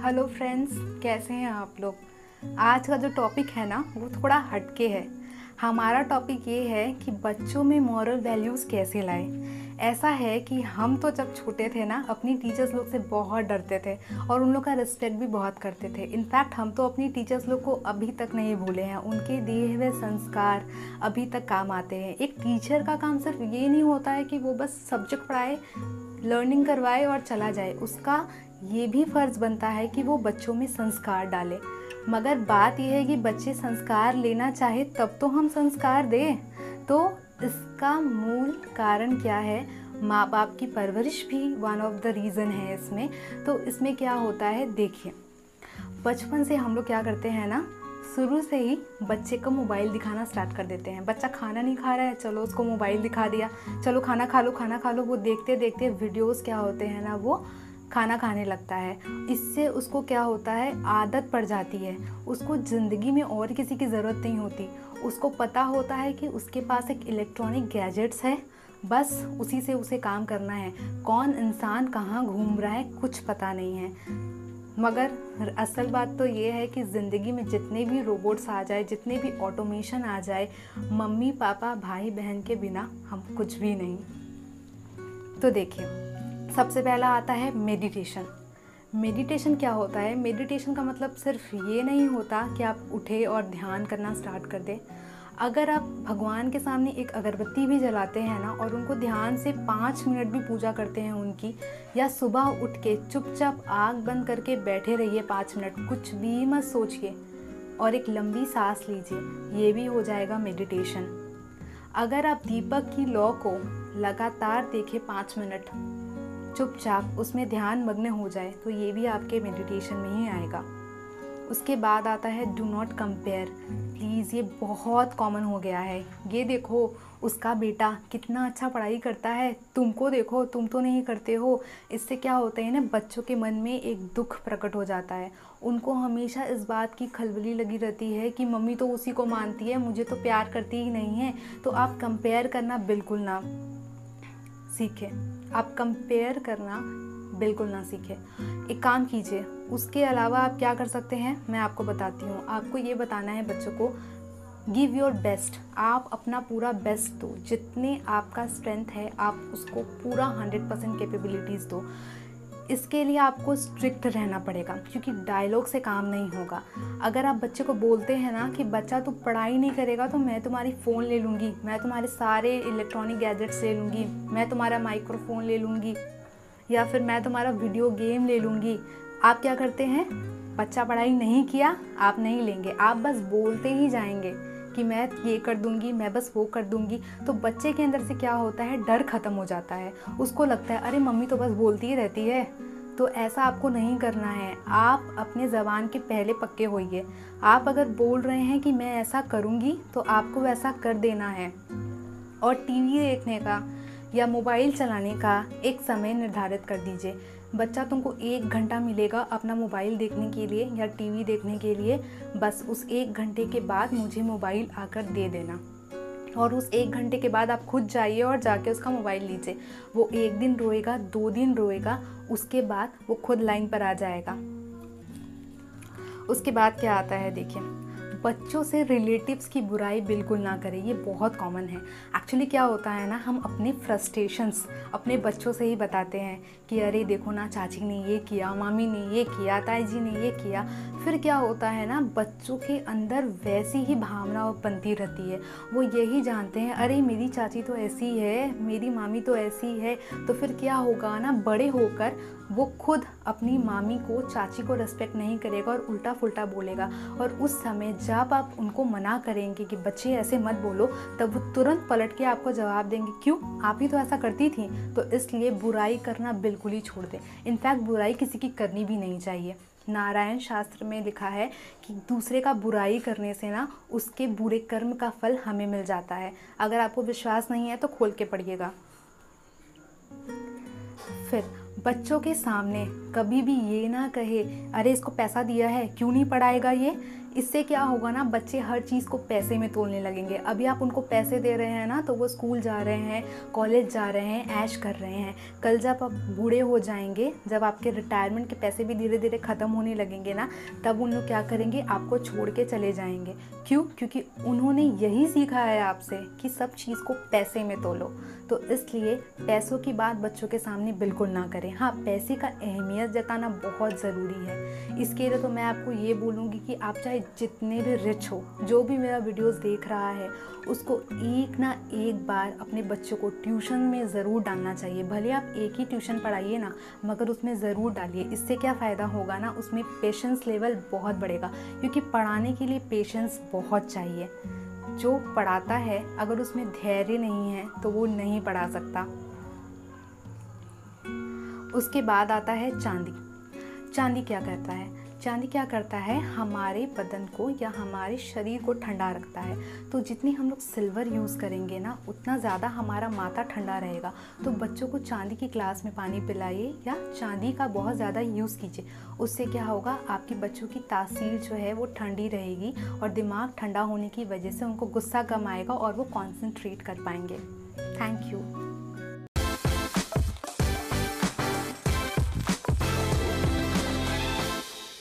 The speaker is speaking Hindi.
हेलो फ्रेंड्स, कैसे हैं आप लोग। आज का जो टॉपिक है ना वो थोड़ा हटके है। हमारा टॉपिक ये है कि बच्चों में मॉरल वैल्यूज़ कैसे लाएं। ऐसा है कि हम तो जब छोटे थे ना अपनी टीचर्स लोग से बहुत डरते थे और उन लोग का रिस्पेक्ट भी बहुत करते थे। इनफैक्ट हम तो अपनी टीचर्स लोग को अभी तक नहीं भूले हैं। उनके दिए हुए संस्कार अभी तक काम आते हैं। एक टीचर का काम सिर्फ ये नहीं होता है कि वो बस सब्जेक्ट पढ़ाए, लर्निंग करवाए और चला जाए। उसका ये भी फ़र्ज़ बनता है कि वो बच्चों में संस्कार डाले। मगर बात यह है कि बच्चे संस्कार लेना चाहे तब तो हम संस्कार दें। तो इसका मूल कारण क्या है? माँ बाप की परवरिश भी वन ऑफ द रीज़न है इसमें। तो इसमें क्या होता है, देखिए, बचपन से हम लोग क्या करते हैं ना, शुरू से ही बच्चे को मोबाइल दिखाना स्टार्ट कर देते हैं। बच्चा खाना नहीं खा रहा है, चलो उसको मोबाइल दिखा दिया, चलो खाना खा लो खाना खा लो। वो देखते देखते वीडियोस क्या होते हैं ना, वो खाना खाने लगता है। इससे उसको क्या होता है, आदत पड़ जाती है। उसको ज़िंदगी में और किसी की ज़रूरत नहीं होती। उसको पता होता है कि उसके पास एक इलेक्ट्रॉनिक गैजेट्स है, बस उसी से उसे काम करना है। कौन इंसान कहाँ घूम रहा है कुछ पता नहीं है। मगर असल बात तो ये है कि ज़िंदगी में जितने भी रोबोट्स आ जाए, जितने भी ऑटोमेशन आ जाए, मम्मी पापा भाई बहन के बिना हम कुछ भी नहीं। तो देखिए, सबसे पहला आता है मेडिटेशन। मेडिटेशन क्या होता है? मेडिटेशन का मतलब सिर्फ ये नहीं होता कि आप उठे और ध्यान करना स्टार्ट कर दें। अगर आप भगवान के सामने एक अगरबत्ती भी जलाते हैं ना और उनको ध्यान से 5 मिनट भी पूजा करते हैं उनकी, या सुबह उठ के चुपचाप आँख बंद करके बैठे रहिए 5 मिनट, कुछ भी मत सोचिए और एक लंबी सांस लीजिए, ये भी हो जाएगा मेडिटेशन। अगर आप दीपक की लौ को लगातार देखें 5 मिनट चुपचाप, उसमें ध्यान मग्न हो जाए, तो ये भी आपके मेडिटेशन में ही आएगा। उसके बाद आता है डू नॉट कंपेयर। प्लीज़, ये बहुत कॉमन हो गया है। ये देखो उसका बेटा कितना अच्छा पढ़ाई करता है, तुमको देखो तुम तो नहीं करते हो। इससे क्या होता है ना, बच्चों के मन में एक दुख प्रकट हो जाता है। उनको हमेशा इस बात की खलबली लगी रहती है कि मम्मी तो उसी को मानती है, मुझे तो प्यार करती ही नहीं है। तो आप कंपेयर करना बिल्कुल ना सीखें। आप कंपेयर करना बिल्कुल ना सीखें। एक काम कीजिए, उसके अलावा आप क्या कर सकते हैं मैं आपको बताती हूँ। आपको ये बताना है बच्चों को, गिव योर बेस्ट। आप अपना पूरा बेस्ट दो, जितने आपका स्ट्रेंथ है आप उसको पूरा 100% कैपेबिलिटीज़ दो। इसके लिए आपको स्ट्रिक्ट रहना पड़ेगा, क्योंकि डायलॉग से काम नहीं होगा। अगर आप बच्चे को बोलते हैं ना कि बच्चा तू पढ़ाई नहीं करेगा तो मैं तुम्हारी फ़ोन ले लूँगी, मैं तुम्हारे सारे इलेक्ट्रॉनिक गैजेट्स ले लूँगी, मैं तुम्हारा माइक्रोफोन ले लूँगी, या फिर मैं तुम्हारा वीडियो गेम ले लूँगी, आप क्या करते हैं? बच्चा पढ़ाई नहीं किया, आप नहीं लेंगे, आप बस बोलते ही जाएंगे कि मैं ये कर दूंगी, मैं बस वो कर दूंगी। तो बच्चे के अंदर से क्या होता है, डर ख़त्म हो जाता है। उसको लगता है अरे मम्मी तो बस बोलती ही रहती है। तो ऐसा आपको नहीं करना है। आप अपने ज़बान के पहले पक्के होइए। आप अगर बोल रहे हैं कि मैं ऐसा करूँगी तो आपको वैसा कर देना है। और टीवी देखने का या मोबाइल चलाने का एक समय निर्धारित कर दीजिए। बच्चा तुमको 1 घंटा मिलेगा अपना मोबाइल देखने के लिए या टीवी देखने के लिए, बस उस 1 घंटे के बाद मुझे मोबाइल आकर दे देना। और उस 1 घंटे के बाद आप खुद जाइए और जाके उसका मोबाइल लीजिए। वो 1 दिन रोएगा, 2 दिन रोएगा, उसके बाद वो खुद लाइन पर आ जाएगा। उसके बाद क्या आता है, देखिए, बच्चों से रिलेटिव्स की बुराई बिल्कुल ना करें। ये बहुत कॉमन है। एक्चुअली क्या होता है ना, हम अपने फ्रस्ट्रेशंस अपने बच्चों से ही बताते हैं कि अरे देखो ना चाची ने ये किया, मामी ने ये किया, ताई जी ने ये किया। फिर क्या होता है ना, बच्चों के अंदर वैसी ही भावना बनती रहती है। वो यही जानते हैं अरे मेरी चाची तो ऐसी है, मेरी मामी तो ऐसी है। तो फिर क्या होगा ना, बड़े होकर वो खुद अपनी मामी को, चाची को रिस्पेक्ट नहीं करेगा और उल्टा फुल्टा बोलेगा। और उस समय जब आप उनको मना करेंगे कि बच्चे ऐसे मत बोलो, तब वो तुरंत पलट के आपको जवाब देंगे, क्यों, आप ही तो ऐसा करती थी। तो इसलिए बुराई करना बिल्कुल ही छोड़ दें। इनफैक्ट बुराई किसी की करनी भी नहीं चाहिए। नारायण शास्त्र में लिखा है कि दूसरे का बुराई करने से ना उसके बुरे कर्म का फल हमें मिल जाता है। अगर आपको विश्वास नहीं है तो खोल के पढ़िएगा। फिर बच्चों के सामने कभी भी ये ना कहे अरे इसको पैसा दिया है क्यों नहीं पढ़ाएगा ये। इससे क्या होगा ना, बच्चे हर चीज़ को पैसे में तोलने लगेंगे। अभी आप उनको पैसे दे रहे हैं ना तो वो स्कूल जा रहे हैं, कॉलेज जा रहे हैं, ऐश कर रहे हैं। कल जब आप बूढ़े हो जाएंगे, जब आपके रिटायरमेंट के पैसे भी धीरे धीरे ख़त्म होने लगेंगे ना, तब उन लोग क्या करेंगे, आपको छोड़ के चले जाएंगे। क्यों? क्योंकि उन्होंने यही सीखा है आपसे कि सब चीज़ को पैसे में तोलो। तो इसलिए पैसों की बात बच्चों के सामने बिल्कुल ना करें। हाँ, पैसे का अहमियत जताना बहुत ज़रूरी है। इसके लिए तो मैं आपको ये बोलूँगी कि आप चाहे जितने भी रिच हो, जो भी मेरा वीडियोस देख रहा है, उसको एक ना एक बार अपने बच्चों को ट्यूशन में ज़रूर डालना चाहिए। भले आप एक ही ट्यूशन पढ़ाइए ना, मगर उसमें ज़रूर डालिए। इससे क्या फ़ायदा होगा ना, उसमें पेशेंस लेवल बहुत बढ़ेगा, क्योंकि पढ़ाने के लिए पेशेंस बहुत चाहिए। जो पढ़ाता है अगर उसमें धैर्य नहीं है तो वो नहीं पढ़ा सकता। उसके बाद आता है चांदी। चांदी क्या करता है? चांदी क्या करता है, हमारे बदन को या हमारे शरीर को ठंडा रखता है। तो जितनी हम लोग सिल्वर यूज़ करेंगे ना, उतना ज़्यादा हमारा माथा ठंडा रहेगा। तो बच्चों को चांदी की ग्लास में पानी पिलाइए या चांदी का बहुत ज़्यादा यूज़ कीजिए। उससे क्या होगा, आपके बच्चों की तासीर जो है वो ठंडी रहेगी और दिमाग ठंडा होने की वजह से उनको गुस्सा कम आएगा और वो कॉन्सेंट्रेट कर पाएंगे। Thank you.